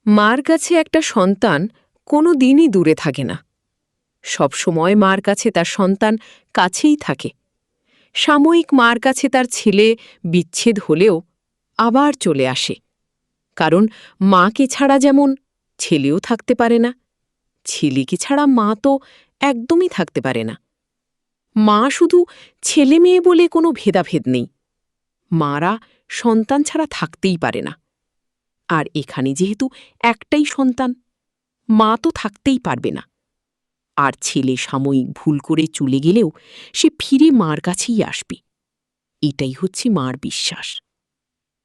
মার কাছে একটা সন্তান কোনো দিনই দূরে থাকে না। সবসময় মার কাছে তার সন্তান কাছেই থাকে। সাময়িক মার কাছে তার ছেলে বিচ্ছেদ হলেও আবার চলে আসে, কারণ মাকে ছাড়া যেমন ছেলেও থাকতে পারে না, ছেলেকে ছাড়া মা তো একদমই থাকতে পারে না। মা শুধু ছেলে মেয়ে বলে কোনো ভেদাভেদ নেই, মারা সন্তান ছাড়া থাকতেই পারে না। আর এখানে যেহেতু একটাই সন্তান, মা তো থাকতেই পারবে না। আর ছেলে সাময়িক ভুল করে চলে গেলেও সে ফিরে মার কাছেই আসবে, এটাই হচ্ছে মার বিশ্বাস।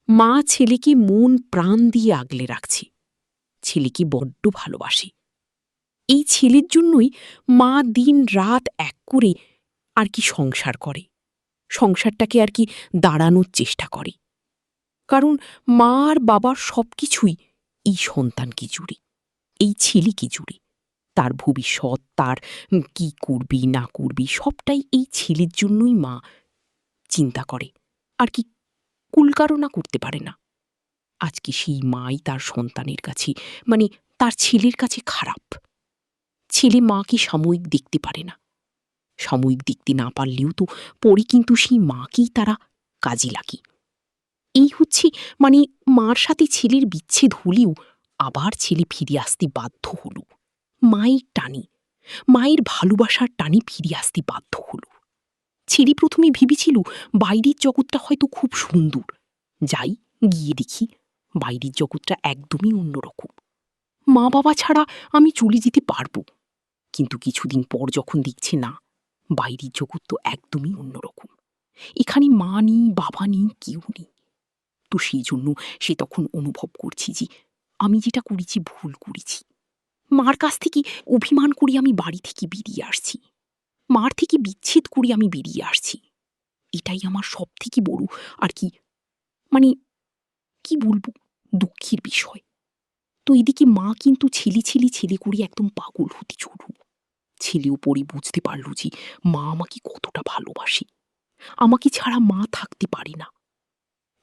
মা ছেলেকে মন প্রাণ দিয়ে আগলে রাখছে, ছেলেকে বড্ড ভালোবাসে। এই ছেলের জন্যই মা দিন রাত এক করে আর কি সংসার করে, সংসারটাকে আর কি দাঁড়ানোর চেষ্টা করে। কারণ মা আর বাবার সব কিছুই এই সন্তানকে জুড়ে, এই ছেলেকে জুড়ে। তার ভবিষ্যৎ, তার কি করবি না করবি, সবটাই এই ছেলের জন্যই মা চিন্তা করে, আর কি কুলকারণা করতে পারে না। আজকে সেই মাই তার সন্তানের কাছে, মানে তার ছেলের কাছে খারাপ। ছেলে মাকে সাময়িক দেখতে পারে না, সাময়িক দেখতে না পারলেও তো পরে কিন্তু সেই মাকেই তারা কাজে লাগে। এই হচ্ছে মানে মার সাথে ছেলের বিচ্ছেদ হলেও আবার ছেলে ফিরে আসতে বাধ্য হল। মায়ের টানে, মায়ের ভালোবাসার টানে ফিরে আসতে বাধ্য হল। ছেলে প্রথমে ভেবেছিল বাইরের জগৎটা হয়তো খুব সুন্দর, যাই গিয়ে দেখি বাইরের জগৎটা একদমই অন্যরকম, মা বাবা ছাড়া আমি চলে যেতে পারবো। কিন্তু কিছুদিন পর যখন দেখছে না, বাইরের জগৎ তো একদমই অন্যরকম, এখানে মা নেই, বাবা নেই, কেউ নেই। তো সেই জন্য সে তখন অনুভব করছি যে আমি যেটা করেছি ভুল করেছি। মার কাছ থেকে অভিমান করে আমি বাড়ি থেকে বেরিয়ে আসছি, মার থেকে বিচ্ছেদ করে আমি বেরিয়ে আসছি। এটাই আমার সব থেকে বড় আর কি, মানে কি বলবো, দুঃখের বিষয়। তো এদিকে মা কিন্তু ছেলে ছেলে ছেলে করে একদম পাগল হতে চলল। ছেলেও পরে বুঝতে পারল যে মা আমাকে কতটা ভালোবাসে, আমাকে ছাড়া মা থাকতে পারে না।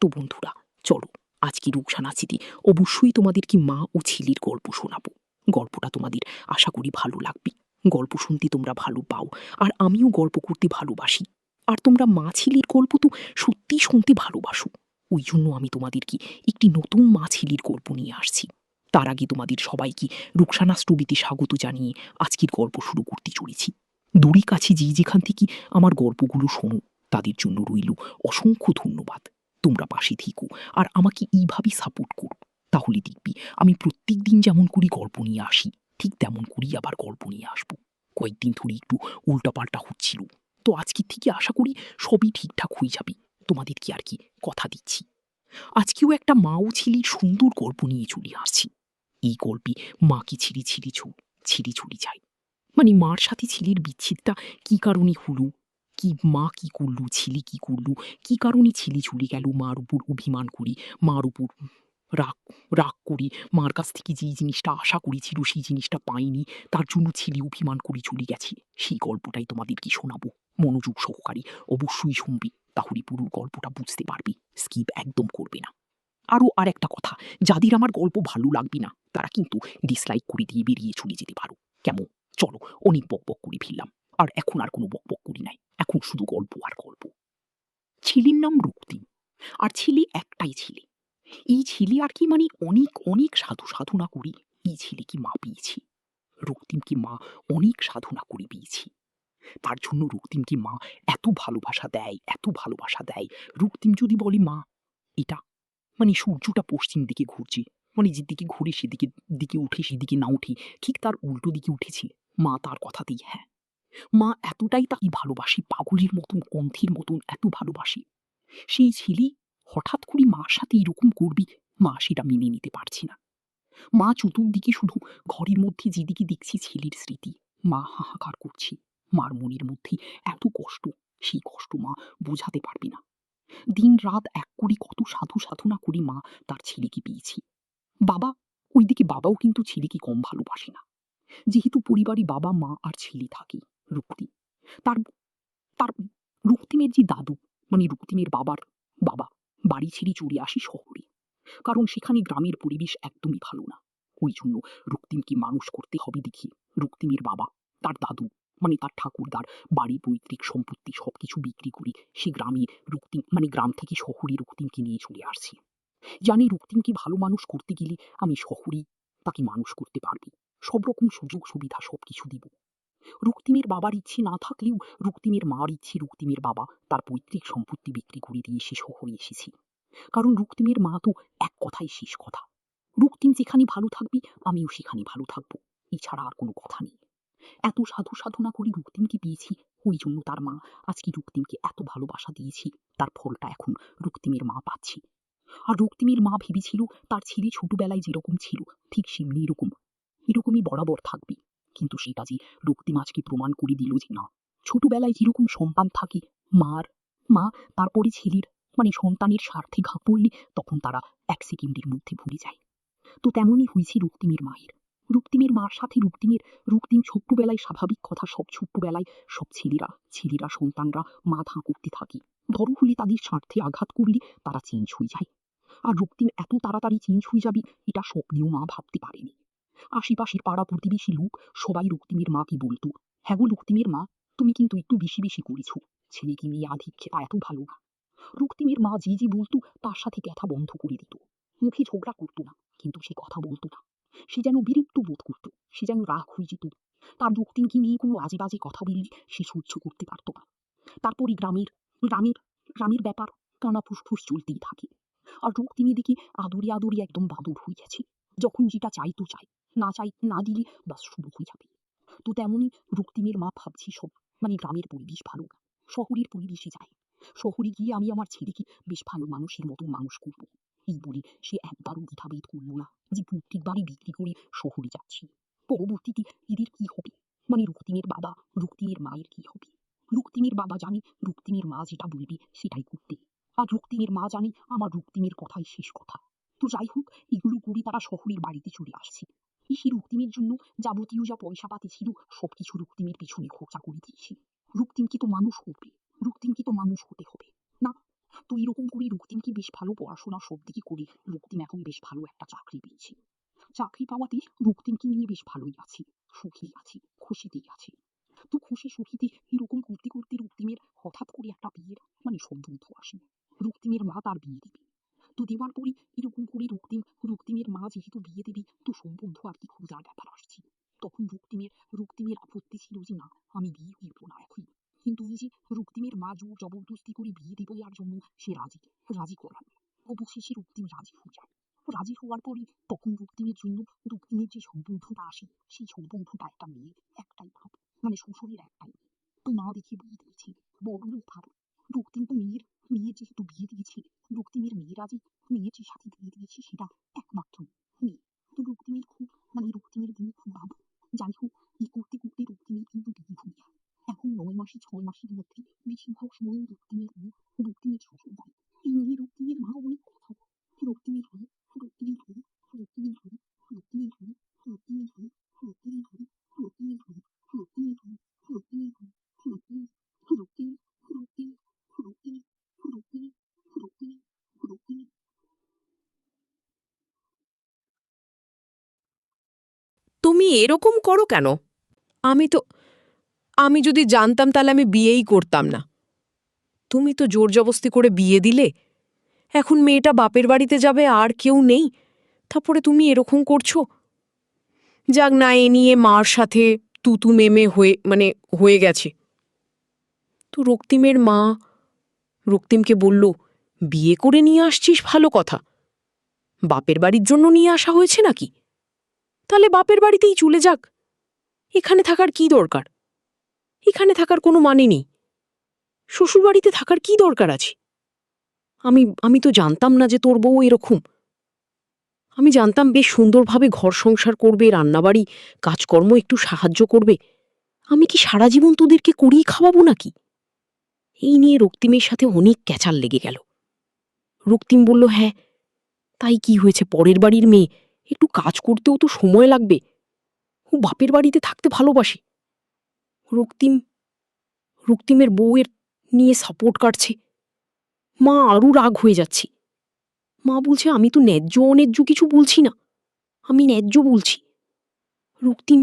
তো বন্ধুরা, চলো আজকে রুকসানাচিতে অবশ্যই তোমাদেরকে মা ও ছেলের গল্প শোনাবো। গল্পটা তোমাদের আশা করি ভালো লাগবে। গল্প শুনতে তোমরা ভালো পাও, আর আমিও গল্প করতে ভালোবাসি। আর তোমরা মা ছেলের গল্প তো সত্যিই শুনতে ভালোবাসো, ওই জন্য আমি তোমাদেরকে একটি নতুন মা ছেলের গল্প নিয়ে আসছি। তার আগে তোমাদের সবাইকে রুকসানা স্টুডিওতে স্বাগত জানিয়ে আজকের গল্প শুরু করতে চলেছি। দূরে কাছে যে যেখান থেকে আমার গল্পগুলো শোনো, তাদের জন্য রইল অসংখ্য ধন্যবাদ। তোমরা পাশে থেকো আর আমাকে এইভাবেই সাপোর্ট করো, তাহলে দেখবি আমি প্রত্যেক দিন যেমন করি গল্প নিয়ে আসি, ঠিক তেমন করেই আবার গল্প নিয়ে আসবো। কয়েকদিন ধরে একটু উল্টাপাল্টা হচ্ছিল, তো আজকের থেকে আশা করি সবই ঠিকঠাক হয়ে যাবে। তোমাদেরকে আর কি কথা দিচ্ছি। আজকেও একটা মা ও ছেলের সুন্দর গল্প নিয়ে চলে আসছি। এই গল্পে মাকে ছিঁড়ে ছিঁড়ে ছিঁড়ে চলে যায়, মানে মার সাথে ছেলের বিচ্ছেদটা কি কারণে হলো, কি মা কি করলো, ছেলে কি করলো, কি কারণে ছেলে চলে গেল মার উপর অভিমান করি, মার উপর রাগ রাগ করি, মার কাছ থেকে যেই জিনিসটা আশা করেছিল সেই জিনিসটা পাইনি, তার জন্য ছেলে অভিমান করে চলে গেছে। সেই গল্পটাই তোমাদেরকে শোনাবো, মনোযোগ সহকারে অবশ্যই শুনবে, তাহলে পুরো গল্পটা বুঝতে পারবে, স্কিপ একদম করবে না। আর একটা কথা, যাদের আমার গল্প ভালো লাগবে না তারা কিন্তু ডিসলাইক করে দিয়ে বেরিয়ে চলে যেতে পারো, কেমন? চলো, অনেক বকবক করে ফেললাম, আর এখন আর কোনো বকবক করি নাই, এখন শুধু গল্প আর গল্প। ছেলের নাম রক্তিম, আর ছেলে একটাই ছেলে। এই ছেলে আর কি মানে অনেক অনেক সাধনা করে এই ছেলেকে মা পেয়েছি। রক্তিমকে মা অনেক সাধনা করে পেয়েছি, তার জন্য রক্তিমকে মা এত ভালোবাসা দেয়, এত ভালোবাসা দেয়। রক্তিম যদি বলে মা এটা, মানে সূর্যটা পশ্চিম দিকে ঘুরছে, মানে যেদিকে ঘুরে সেদিকে দিকে উঠে সেদিকে না উঠে ঠিক তার উল্টো দিকে উঠেছে, মা তার কথাতেই হ্যাঁ। মা এতটাই তাকে ভালোবাসে, পাগলের মতন, অন্ধের মতন এত ভালোবাসে। সেই ছেলে হঠাৎ করে মার সাথে এরকম করবি, মা সেটা মেনে নিতে পারছে না। মা চতুর্দিকে শুধু ঘরের মধ্যে যেদিকে দেখছি ছেলের স্মৃতি, মা হাহাকার করছে। মার মনের মধ্যে এত কষ্ট, সেই কষ্ট মা বোঝাতে পারবে না। দিন রাত এক করে কত সাধনা করে মা তার ছেলেকে পেয়েছি। বাবা, ওইদিকে বাবাও কিন্তু ছেলেকে কম ভালোবাসে না। যেহেতু পরিবারে বাবা মা আর ছেলে থাকে, রক্তিম তার তার রক্তিমের যে দাদু, মানে রক্তিমের বাবার বাবা বাড়ি ছেড়ে চলে আসি শহরে, কারণ সেখানে গ্রামের পরিবেশ একদমই ভালো না। ওই জন্য রক্তিমকে মানুষ করতে হবে দেখি রক্তিমের বাবা, তার দাদু, মানে তার ঠাকুরদার বাড়ি পৈতৃক সম্পত্তি সবকিছু বিক্রি করে সে গ্রামে রক্তিম, মানে গ্রাম থেকে শহরে রক্তিমকে নিয়ে চলে আসছি। জানি রক্তিমকে ভালো মানুষ করতে গেলে আমি শহরেই তাকে মানুষ করতে পারবি, সব রকম সুযোগ সুবিধা সবকিছু দিব। রক্তিমের বাবার ইচ্ছে না থাকলেও রক্তিমের মার ইচ্ছে রক্তিমের বাবা তার পৈতৃক সম্পত্তি বিক্রি করে দিয়ে সে শহরে এসেছি। কারণ রক্তিমের মা তো এক কথাই শেষ কথা, রক্তিম যেখানে ভালো থাকবে আমিও সেখানে ভালো থাকবো, এছাড়া আর কোনো কথা নেই। এত সাধু সাধনা করে রক্তিমকে পেয়েছি, ওই জন্য তার মা আজকে রক্তিমকে এত ভালোবাসা দিয়েছি, তার ফলটা এখন রক্তিমের মা পাচ্ছি। আর রক্তিমের মা ভেবেছিল তার ছেলে ছোটবেলায় যেরকম ছিল ঠিক সেমনি এরকমই বরাবর থাকবে। কিন্তু সেটা যে রক্তিম আজকে প্রমাণ করে দিল যে না, ছোটবেলায় যেরকম সন্তান থাকে মা তারপরে ছেলের, মানে সন্তানের স্বার্থে ঘা পড়লে তখন তারা এক সেকেন্ডের মধ্যে ভুলে যায়। তো তেমনই হয়েছে রক্তিমের মায়ের। রক্তিমের মার সাথে রক্তিম ছোট্টবেলায় স্বাভাবিক কথা, সব ছোট্টবেলায় সব ছেলেরা সন্তানরা মা ধাঁ করতে থাকে, বড় হলে তাদের স্বার্থে আঘাত করলে তারা চেঞ্জ হয়ে যায়। আর রক্তিম এত তাড়াতাড়ি চেঞ্জ হয়ে যাবে এটা স্বপ্নেও মা ভাবতে পারেনি। আশেপাশের পাড়া প্রতিবেশী লোক সবাই রক্তিমের মাকে বলতো, হ্যাঁ গো রক্তিমের মা, তুমি কিন্তু একটু বেশি বেশি করেছো, ছেলেকে নিয়ে আধিক্যতা এত ভালো না। রক্তিমের মা যে বলতো তার সাথে কথা বন্ধ করে দিত, মুখে ঝগড়া করতো না, কিন্তু সে কথা বলতো না। সে যেন বিরক্ত বোধ করত, সে যেন রাগ হয়ে যেত। তার রক্তিমকে নিয়ে কোনো আজে বাজে কথা বললে সে সহ্য করতে পারত না। তারপরে গ্রামের ব্যাপার কানা ফুসফুস চলতেই থাকে। আর রক্তিম এদিকে আদরে একদম বাদুর হয়ে গেছে, যখন যেটা চাই তো চাই, না দিলে বাস শুরু হয়ে যাবে। তো তেমনই রক্তিমের মা ভাবছি সব, মানে গ্রামের পরিবেশ ভালো না, শহরের পরিবেশে যায়, শহরে গিয়ে আমি আমার ছেলেকে বেশ ভালো মানুষের মতো মানুষ করবো, এই বলে সে একবারও দ্বিধাবোধ করলো না যে পৈতৃক বাড়ি বিক্রি করে শহরে যাচ্ছি। পরবর্তীতে এদের কি হবে, মানে রক্তিমের বাবা রক্তিমের মায়ের কি হবে। রক্তিমের বাবা জানে রক্তিমের মা যেটা বলবে সেটাই করতে, আর রক্তিমের মা জানে আমার রক্তিমের কথাই শেষ কথা। তো যাই হোক, এগুলো করে তারা শহরের বাড়িতে চলে আসছে। সে রক্তিমের জন্য যাবতীয় যা পয়সা পাতি ছিল সবকিছু রক্তিমের পিছনে খরচা করে দিয়েছে। রক্তিমকে তো মানুষ করবে, রক্তিমকে তো মানুষ হতে হবে না। তো এরকম করে রক্তিমকে বেশ ভালো পড়াশোনা সব দিকে করে রক্তিম এখন বেশ ভালো একটা চাকরি পেয়েছে। চাকরি পাওয়াতে রক্তিমকে নিয়ে বেশ ভালোই আছি, সুখী আছি, খুশিতেই আছি। তো খুশি সুখীতে এরকম করতে করতে রক্তিমের হঠাৎ করে একটা বিয়ের, মানে সম্বন্ধ আসে। রক্তিমের মা তার বিয়ে দেবে। তো দেওয়ার পরে এরকম করে রক্তিমের মা যেহেতু বিয়ে দেবে, তো সম্বন্ধ আর কি খোঁজার ব্যাপার আসছে। তখন রক্তিমের আপত্তি ছিল যে না, আমি বিয়ে করবো না এখন। কিন্তু এই যে রক্তিমের মা জোর জবরদস্তি করে বিয়ে দেবে আর জন্য সে রাজি করান। অবশেষে রক্তিম রাজি হয়ে যায়। রাজি হওয়ার পরে তখন রক্তিমের জন্য রক্তিমের যে সম্বন্ধটা আসে, সেই সম্বন্ধটা একটা মেয়ে, একটাই ভাব, মানে শ্বশুরের একটাই। তো মা দেখে বিয়ে দিয়েছে, বড় লোক ভাব। রক্তিম তো মেয়ের যেহেতু বিয়ে দিয়েছে, রক্তিমের মেয়ের যে সাথে বিয়ে দিয়েছে সেটা একমাত্র মেয়ে। তো রক্তিমের খুব, মানে রক্তিমের বউ খুব ভাব। যাই হোক, এই করতে করতে রক্তিমের কিন্তু বিয়ে হয়ে যায়। এখন 9 মাসে 6 মাসের মধ্যে বেশিরভাগ সময় রক্তিমের শ্বশুর বাড়ি। এই নিয়ে রক্তিমের মা অনেক কথা বলে। রক্তিমের হয়ে রক্তিমের হয়ে রক্তিমের হয়ে রক্তিমের হয়ে রক্তিমের হয়ে রক্তিমের হয়ে রক্তিমের হয়ে রক্তিমের হয়ে রক্তিমের হয়ে রক্তিমের রক্তিম রক্তিম রক্তিম রক্তিম রক্তিম রক্তিম। তুমি এরকম করো কেন? আমি যদি জানতাম তাহলে আমি বিয়েই করতাম না। তুমি তো জোর জবস্তি করে বিয়ে দিলে, এখন মেয়েটা বাপের বাড়িতে যাবে, আর কেউ নেই, তারপরে তুমি এরকম করছো। যাক না, এ নিয়ে মার সাথে তুতু মেমে হয়ে গেছে। তো রক্তিমের মা রক্তিমকে বলল, বিয়ে করে নিয়ে আসছিস ভালো কথা, বাপের বাড়ির জন্য নিয়ে আসা হয়েছে নাকি? তাহলে বাপের বাড়িতেই চলে যাক, এখানে থাকার কি দরকার? এখানে থাকার কোনো মানে নেই, শ্বশুরবাড়িতে থাকার কি দরকার আছে? আমি তো জানতাম না যে তোর বউ এরকম। আমি জানতাম বেশ সুন্দরভাবে ঘর সংসার করবে, রান্নাবাড়ি কাজকর্ম একটু সাহায্য করবে। আমি কি সারা জীবন তোদেরকে করিয়ে খাওয়াবো নাকি? এই নিয়ে রক্তিমের সাথে অনেক ক্যাচাল লেগে গেল। রক্তিম বলল, হ্যাঁ তাই কি হয়েছে, পরের বাড়ির মেয়ে, একটু কাজ করতেও তো সময় লাগবে, ও বাপের বাড়িতে থাকতে ভালোবাসে। রক্তিমের বউয়ের নিয়ে সাপোর্ট কাটছে। মা আরও রাগ হয়ে যাচ্ছে। মা বলছে, আমি তো ন্যায্য অন্যায্য কিছু বলছি না, আমি ন্যায্য বলছি। রক্তিম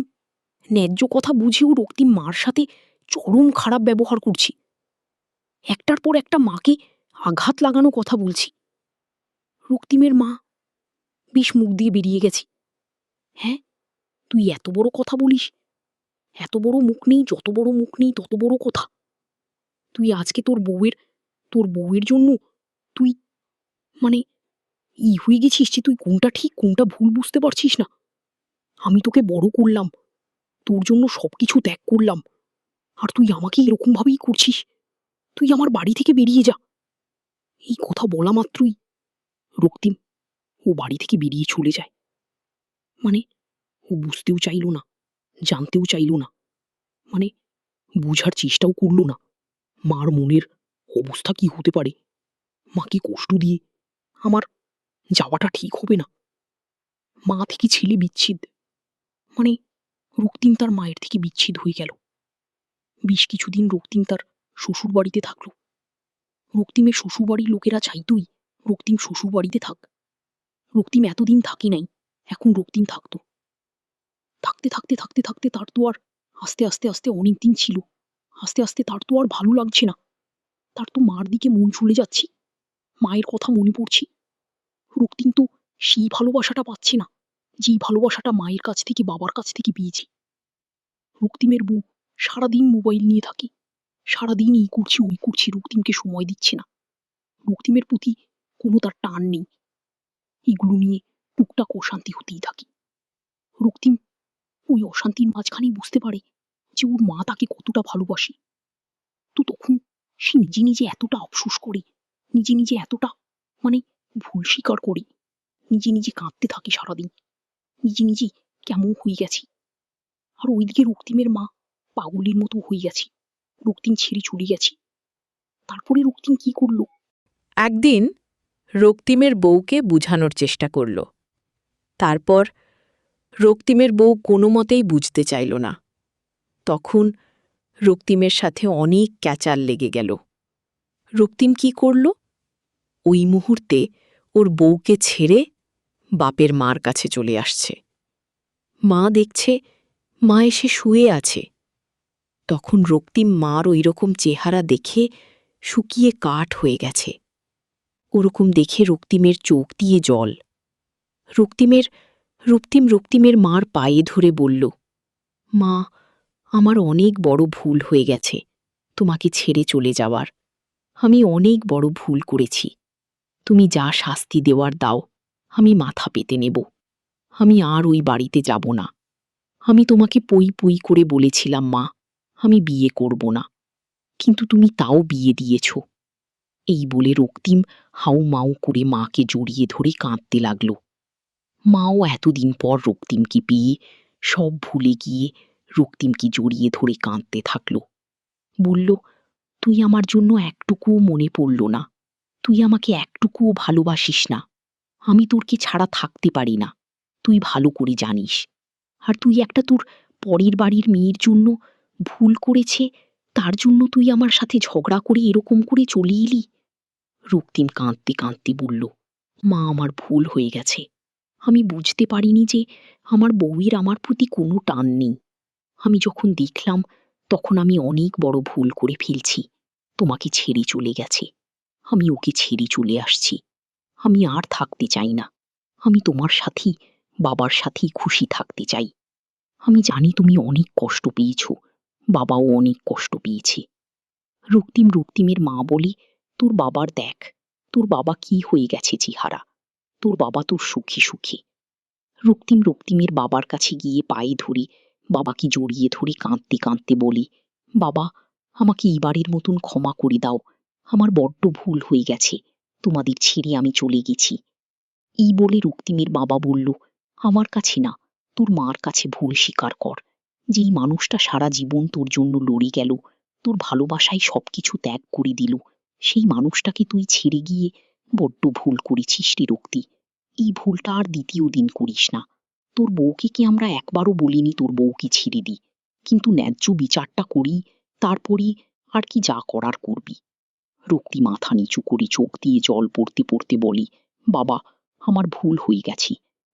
ন্যায্য কথা বুঝেও রক্তিম মার সাথে চরম খারাপ ব্যবহার করছি। একটার পর একটা মাকে আঘাত লাগানো কথা বলছি। রক্তিমের মা বেশ মুখ দিয়ে বেরিয়ে গেছি। হ্যাঁ, তুই এত বড় কথা বলিস? এত বড় মুখ নেই, যত বড় মুখ নেই তত বড় কথা। তুই আজকে তোর বউয়ের জন্য তুই মানে হয়ে গেছিস যে তুই কোনটা ঠিক কোনটা ভুল বুঝতে পারছিস না। আমি তোকে বড় করলাম, তোর জন্য সবকিছু ত্যাগ করলাম, আর তুই আমাকে এরকম ভাবেই করছিস। তুই আমার বাড়ি থেকে বেরিয়ে যা। এই কথা বলা মাত্রই রক্তিম ও বাড়ি থেকে বেরিয়ে চলে যায়। মানে ও বুঝতেও চাইল না, জানতেও চাইল না, মানে বুঝার চেষ্টাও করল না মার মনের অবস্থা কি হতে পারে। মাকে কষ্ট দিয়ে আমার যাওয়াটা ঠিক হবে না। মা থেকে ছেলে বিচ্ছেদ, মানে রক্তিম তার মায়ের থেকে বিচ্ছেদ হয়ে গেল। বেশ কিছুদিন রক্তিম তার শ্বশুর বাড়িতে থাকলো। রক্তিমের শ্বশুরবাড়ির লোকেরা চাইতই রক্তিম শ্বশুর বাড়িতে থাক। রক্তিম এতদিন থাকে নাই, এখন রক্তিম থাকতো। থাকতে থাকতে থাকতে থাকতে তার তো আর আস্তে আস্তে আস্তে অনেক দিন ছিল, আস্তে আস্তে তার তো আর ভালো লাগছে না। তার তো মার দিকে মন চলে যাচ্ছে, মায়ের কথা মনে পড়ছে। রক্তিম তো সেই ভালোবাসাটা পাচ্ছে না যেই ভালোবাসাটা মায়ের কাছ থেকে বাবার কাছ থেকে পেয়েছে। রক্তিমের বউ সারাদিন মোবাইল নিয়ে থাকে, সারাদিন এই করছে ওই করছে, রক্তিমকে সময় দিচ্ছে না। রক্তিমের প্রতি কোনো তার টান নেই। এগুলো নিয়ে টুকটাক অশান্তি হতেই থাকে। রক্তিম ওই অশান্তির মাঝখানেই বুঝতে পারে যে ওর মা তাকে কতটা ভালোবাসে। তো তখন সে নিজে নিজে এতটা আফসোস করে, নিজে নিজে এতটা মানে ভুল স্বীকার করে, নিজে নিজে কাঁদতে থাকে সারাদিন, নিজে নিজে কেমন হয়ে গেছে। আর ওইদিকে রক্তিমের মা পাগলের মতো হয়ে গেছে, রক্তিম ছেড়ে চলে গেছে। তারপরে রক্তিম কি করলো? একদিন রক্তিমের বউকে বুঝানোর চেষ্টা করল। তারপর রক্তিমের বউ কোনো মতেই বুঝতে চাইল না। তখন রক্তিমের সাথে অনেক ক্যাচাল লেগে গেল। রক্তিম কি করল? ওই মুহূর্তে ওর বউকে ছেড়ে বাপের মার কাছে চলে আসছে। মা দেখছে মা এসে শুয়ে আছে। তখন রক্তিম মার ওইরকম চেহারা দেখে শুকিয়ে কাঠ হয়ে গেছে। ওরকম দেখে রক্তিমের চোখ দিয়ে জল। রক্তিমের মার পায়ে ধরে বলল, মা, আমার অনেক বড় ভুল হয়ে গেছে তোমাকে ছেড়ে চলে যাওয়ার। আমি অনেক বড় ভুল করেছি। তুমি যা শাস্তি দেওয়ার দাও, আমি মাথা পেতে নেব। আমি আর ওই বাড়িতে যাব না। আমি তোমাকে পই পই করে বলেছিলাম মা, আমি বিয়ে করব না, কিন্তু তুমি তাও বিয়ে দিয়েছ। এই বলে রক্তিম হাউ মাউ করে মাকে জড়িয়ে ধরে কাঁদতে লাগল। মাও এতদিন পর রক্তিমকে পেয়ে সব ভুলে গিয়ে রক্তিমকে জড়িয়ে ধরে কাঁদতে থাকল। বলল, তুই আমার জন্য একটুকুও মনে পড়ল না, তুই আমাকে একটুকুও ভালোবাসিস না। আমি তোরকে ছাড়া থাকতে পারি না, তুই ভালো করে জানিস। আর তুই একটা তোর পরের বাড়ির মেয়ের জন্য ভুল করেছে, তার জন্য তুই আমার সাথে ঝগড়া করে এরকম করে চলে এলি। রক্তিম কাঁদতে কাঁদতে বলল, মা, আমার ভুল হয়ে গেছে। আমি বুঝতে পারিনি যে আমার বউয়ের আমার প্রতি কোনো টান নেই। আমি যখন দেখলাম তখন আমি অনেক বড় ভুল করে ফেলছি। তোমাকে ছেড়ে চলে গেছে, আমি ওকে ছেড়ে চলে আসছি। আমি আর থাকতে চাই না। আমি তোমার সাথেই, বাবার সাথেই খুশি থাকতে চাই। আমি জানি তুমি অনেক কষ্ট পেয়েছ, বাবাও অনেক কষ্ট পেয়েছে। রক্তিমের মা বলে, তোর বাবার দেখ, তোর বাবা কি হয়ে গেছে চেহারা, তোর বাবা তোর সুখে সুখে। রক্তিমের বাবার কাছে গিয়ে পায়ে ধরে বাবাকে জড়িয়ে ধরে কাঁদতে কাঁদতে বলে, বাবা, আমাকে এবারের মতন ক্ষমা করে দাও। আমার বড্ড ভুল হয়ে গেছে, তোমাদের ছেড়ে আমি চলে গেছি। এই বলে রক্তিমের বাবা বলল, আমার কাছে না, তোর মার কাছে ভুল স্বীকার কর। যেই মানুষটা সারা জীবন তোর জন্য লড়ে গেল, তোর ভালোবাসায় সবকিছু ত্যাগ করে দিল, সেই মানুষটাকে তুই ছেড়ে গিয়ে বড্ড ভুল করেছিস রে রক্তি। এই ভুলটা আর দ্বিতীয় দিন করিস না। তোর বউকে কি আমরা একবারও বলিনি তোর বউকে ছেড়ে দি, কিন্তু ন্যায্য বিচারটা করি, তারপরে আর কি যা করার করবি। রক্তি মাথা নিচু করে চোখ দিয়ে জল পড়তে পড়তে বলি, বাবা, আমার ভুল হয়ে গেছে,